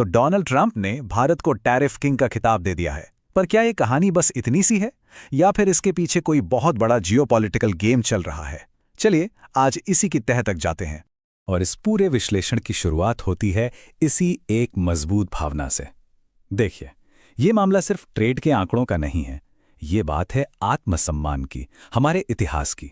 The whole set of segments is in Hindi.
तो डोनाल्ड ट्रंप ने भारत को टैरिफ किंग का खिताब दे दिया है। पर क्या ये कहानी बस इतनी सी है या फिर इसके पीछे कोई बहुत बड़ा जियोपॉलिटिकल गेम चल रहा है? चलिए आज इसी की तह तक जाते हैं। और इस पूरे विश्लेषण की शुरुआत होती है इसी एक मजबूत भावना से। देखिए, ये मामला सिर्फ ट्रेड के आंकड़ों का नहीं है, ये बात है आत्मसम्मान की, हमारे इतिहास की।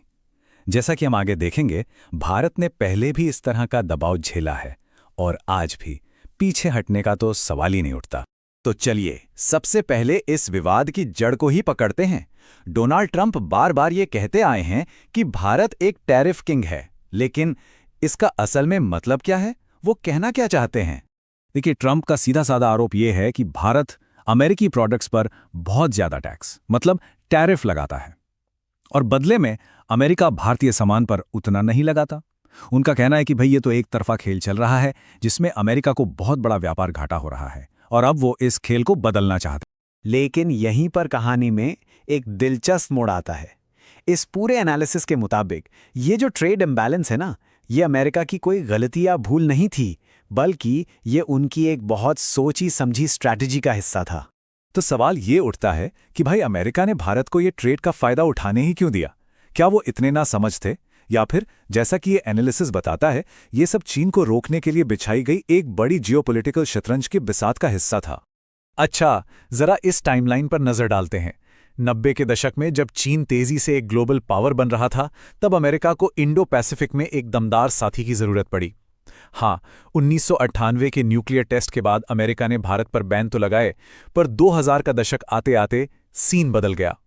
जैसा कि हम आगे देखेंगे, भारत ने पहले भी इस तरह का दबाव झेला है और आज भी पीछे हटने का तो सवाल ही नहीं उठता। तो चलिए सबसे पहले इस विवाद की जड़ को ही पकड़ते हैं। डोनाल्ड ट्रंप बार बार ये कहते आए हैं कि भारत एक टैरिफ किंग है, लेकिन इसका असल में मतलब क्या है? वो कहना क्या चाहते हैं? देखिए, ट्रंप का सीधा साधा आरोप यह है कि भारत अमेरिकी प्रोडक्ट्स पर बहुत ज्यादा टैक्स मतलब टैरिफ लगाता है और बदले में अमेरिका भारतीय सामान पर उतना नहीं लगाता। उनका कहना है कि भाई ये तो एक तरफा खेल चल रहा है जिसमें अमेरिका को बहुत बड़ा व्यापार घाटा हो रहा है और अब वो इस खेल को बदलना चाहते हैं। लेकिन यहीं पर कहानी में एक दिलचस्प मोड़ आता है। इस पूरे एनालिसिस के मुताबिक ये जो ट्रेड इम्बैलेंस है ना, ये अमेरिका की कोई गलती या भूल नहीं थी, बल्कि ये उनकी एक बहुत सोची समझी स्ट्रैटेजी का हिस्सा था। तो सवाल ये उठता है कि भाई अमेरिका ने भारत को ये ट्रेड का फायदा उठाने ही क्यों दिया? क्या वो इतने ना समझ थे, या फिर जैसा कि ये एनालिसिस बताता है, ये सब चीन को रोकने के लिए बिछाई गई एक बड़ी जियोपॉलिटिकल शतरंज के बिसात का हिस्सा था? अच्छा, जरा इस टाइमलाइन पर नजर डालते हैं। 90 के दशक में जब चीन तेजी से एक ग्लोबल पावर बन रहा था, तब अमेरिका को इंडो पैसिफिक में एक दमदार साथी की जरूरत पड़ी। हाँ, 1998 के न्यूक्लियर टेस्ट के बाद अमेरिका ने भारत पर बैन तो लगाए, पर 2000 का दशक आते आते सीन बदल गया।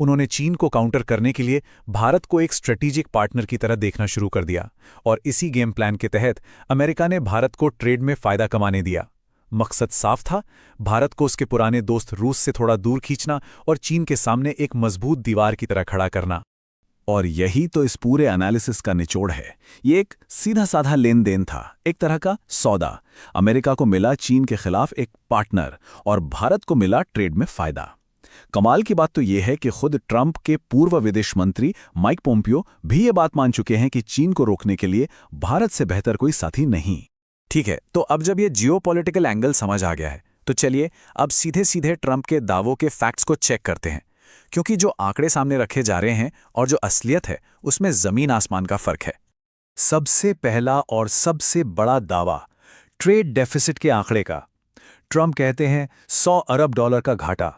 उन्होंने चीन को काउंटर करने के लिए भारत को एक स्ट्रेटेजिक पार्टनर की तरह देखना शुरू कर दिया और इसी गेम प्लान के तहत अमेरिका ने भारत को ट्रेड में फायदा कमाने दिया। मकसद साफ था, भारत को उसके पुराने दोस्त रूस से थोड़ा दूर खींचना और चीन के सामने एक मजबूत दीवार की तरह खड़ा करना। और यही तो इस पूरे एनालिसिस का निचोड़ है। ये एक सीधा साधा लेन देन था, एक तरह का सौदा। अमेरिका को मिला चीन के खिलाफ एक पार्टनर और भारत को मिला ट्रेड में फायदा। कमाल की बात तो यह है कि खुद ट्रंप के पूर्व विदेश मंत्री माइक पोम्पियो भी ये बात मान चुके हैं कि चीन को रोकने के लिए भारत से बेहतर कोई साथी नहीं। ठीक है, तो अब जब ये जियोपॉलिटिकल एंगल समझ आ गया है, तो चलिए अब सीधे सीधे ट्रंप के दावों के फैक्ट्स को चेक करते हैं, क्योंकि जो आंकड़े सामने रखे जा रहे हैं और जो असलियत है उसमें जमीन आसमान का फर्क है। सबसे पहला और सबसे बड़ा दावा ट्रेड डेफिसिट के आंकड़े का। ट्रंप कहते हैं 100 अरब डॉलर का घाटा,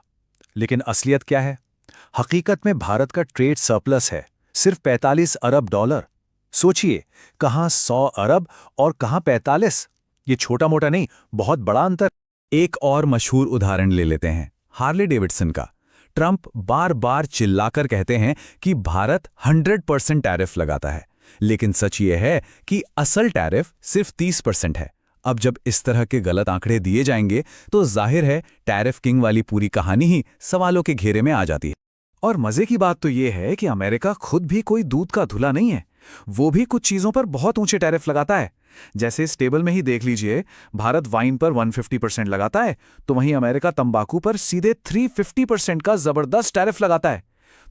लेकिन असलियत क्या है? हकीकत में भारत का ट्रेड सरप्लस है सिर्फ 45 अरब डॉलर। सोचिए, कहां 100 अरब और कहां 45। ये छोटा मोटा नहीं, बहुत बड़ा अंतर। एक और मशहूर उदाहरण ले लेते हैं, हार्ले डेविडसन का। ट्रंप बार बार चिल्लाकर कहते हैं कि भारत 100% टैरिफ लगाता है, लेकिन सच ये है कि असल टैरिफ सिर्फ 30% है। अब जब इस तरह के गलत आंकड़े दिए जाएंगे तो जाहिर है टैरिफ किंग वाली पूरी कहानी ही सवालों के घेरे में आ जाती है। और मजे की बात तो ये है कि अमेरिका खुद भी कोई दूध का धुला नहीं है। वो भी कुछ चीजों पर बहुत ऊंचे टैरिफ लगाता है। जैसे इस टेबल में ही देख लीजिए, भारत वाइन पर 150% लगाता है, तो वहीं अमेरिका तंबाकू पर सीधे 350% का जबरदस्त टैरिफ लगाता है।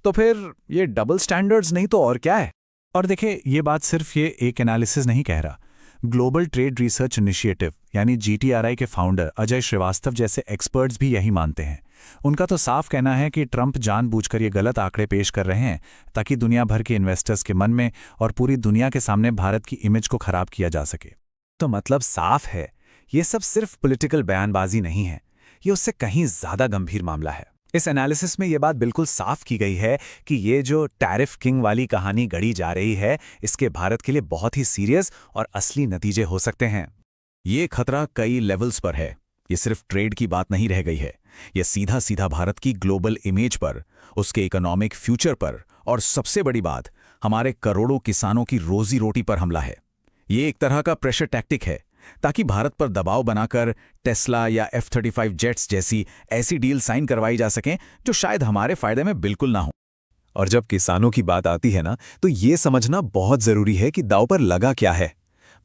तो फिर ये डबल स्टैंडर्ड्स नहीं तो और क्या है? और देखिए, ये बात सिर्फ ये एक एनालिसिस नहीं कह रहा। ग्लोबल ट्रेड रिसर्च इनिशिएटिव यानी GTRI के फाउंडर अजय श्रीवास्तव जैसे एक्सपर्ट्स भी यही मानते हैं। उनका तो साफ कहना है कि ट्रंप जानबूझकर ये गलत आंकड़े पेश कर रहे हैं ताकि दुनिया भर के इन्वेस्टर्स के मन में और पूरी दुनिया के सामने भारत की इमेज को खराब किया जा सके। तो मतलब साफ है, ये सब सिर्फ पॉलिटिकल बयानबाजी नहीं है, ये उससे कहीं ज्यादा गंभीर मामला है। इस एनालिसिस में ये बात बिल्कुल साफ की गई है कि ये जो टैरिफ किंग वाली कहानी गढ़ी जा रही है, इसके भारत के लिए बहुत ही सीरियस और असली नतीजे हो सकते हैं। ये खतरा कई लेवल्स पर है। ये सिर्फ ट्रेड की बात नहीं रह गई है, ये सीधा सीधा भारत की ग्लोबल इमेज पर, उसके इकोनॉमिक फ्यूचर पर और सबसे बड़ी बात, हमारे करोड़ों किसानों की रोजी रोटी पर हमला है। ये एक तरह का प्रेशर टैक्टिक है ताकि भारत पर दबाव बनाकर टेस्ला या F-35 जेट्स जैसी ऐसी डील साइन करवाई जा सकें जो शायद हमारे फायदे में बिल्कुल ना हो। और जब किसानों की बात आती है ना, तो ये समझना बहुत जरूरी है कि दांव पर लगा क्या है।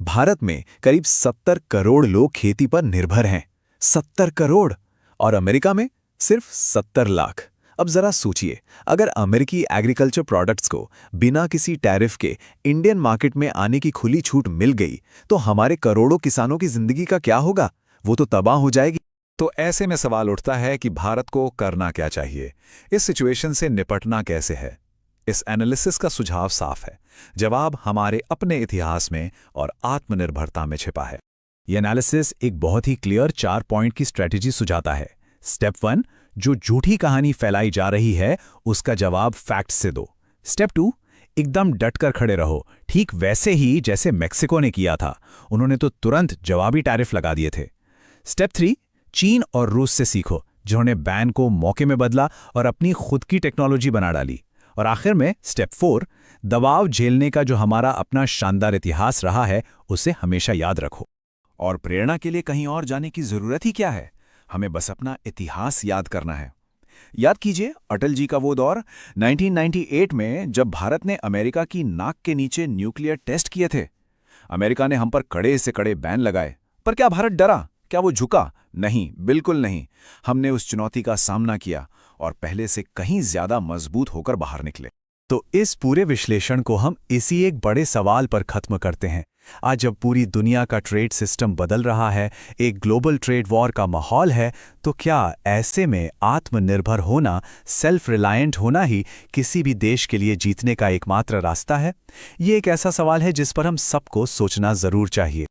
भारत में करीब 70 करोड़ लोग खेती पर निर्भर हैं। 70 करोड़। और अमेरिका में सिर्फ 70 लाख। अब जरा सोचिए, अगर अमेरिकी एग्रीकल्चर प्रोडक्ट्स को बिना किसी टैरिफ के इंडियन मार्केट में आने की खुली छूट मिल गई, तो हमारे करोड़ों किसानों की जिंदगी का क्या होगा? वो तो तबाह हो जाएगी। तो ऐसे में सवाल उठता है कि भारत को करना क्या चाहिए, इस सिचुएशन से निपटना कैसे है। इस एनालिसिस का सुझाव साफ है। जवाब हमारे अपने इतिहास में और आत्मनिर्भरता में छिपा है। ये एनालिसिस एक बहुत ही क्लियर 4 पॉइंट की स्ट्रेटेजी सुझाता है। स्टेप 1, जो झूठी कहानी फैलाई जा रही है उसका जवाब फैक्ट से दो। स्टेप 2, एकदम डटकर खड़े रहो, ठीक वैसे ही जैसे मेक्सिको ने किया था। उन्होंने तो तुरंत जवाबी टैरिफ लगा दिए थे। स्टेप 3, चीन और रूस से सीखो, जिन्होंने बैन को मौके में बदला और अपनी खुद की टेक्नोलॉजी बना डाली। और आखिर में स्टेप 4, दबाव झेलने का जो हमारा अपना शानदार इतिहास रहा है उसे हमेशा याद रखो। और प्रेरणा के लिए कहीं और जाने की जरूरत ही क्या है, हमें बस अपना इतिहास याद करना है। याद कीजिए अटल जी का वो दौर 1998 में, जब भारत ने अमेरिका की नाक के नीचे न्यूक्लियर टेस्ट किए थे। अमेरिका ने हम पर कड़े से कड़े बैन लगाए, पर क्या भारत डरा? क्या वो झुका? नहीं, बिल्कुल नहीं। हमने उस चुनौती का सामना किया और पहले से कहीं ज्यादा मजबूत होकर बाहर निकले। तो इस पूरे विश्लेषण को हम इसी एक बड़े सवाल पर खत्म करते हैं। आज जब पूरी दुनिया का ट्रेड सिस्टम बदल रहा है, एक ग्लोबल ट्रेड वॉर का माहौल है, तो क्या ऐसे में आत्मनिर्भर होना, सेल्फ रिलायंट होना ही किसी भी देश के लिए जीतने का एकमात्र रास्ता है? ये एक ऐसा सवाल है जिस पर हम सबको सोचना जरूर चाहिए।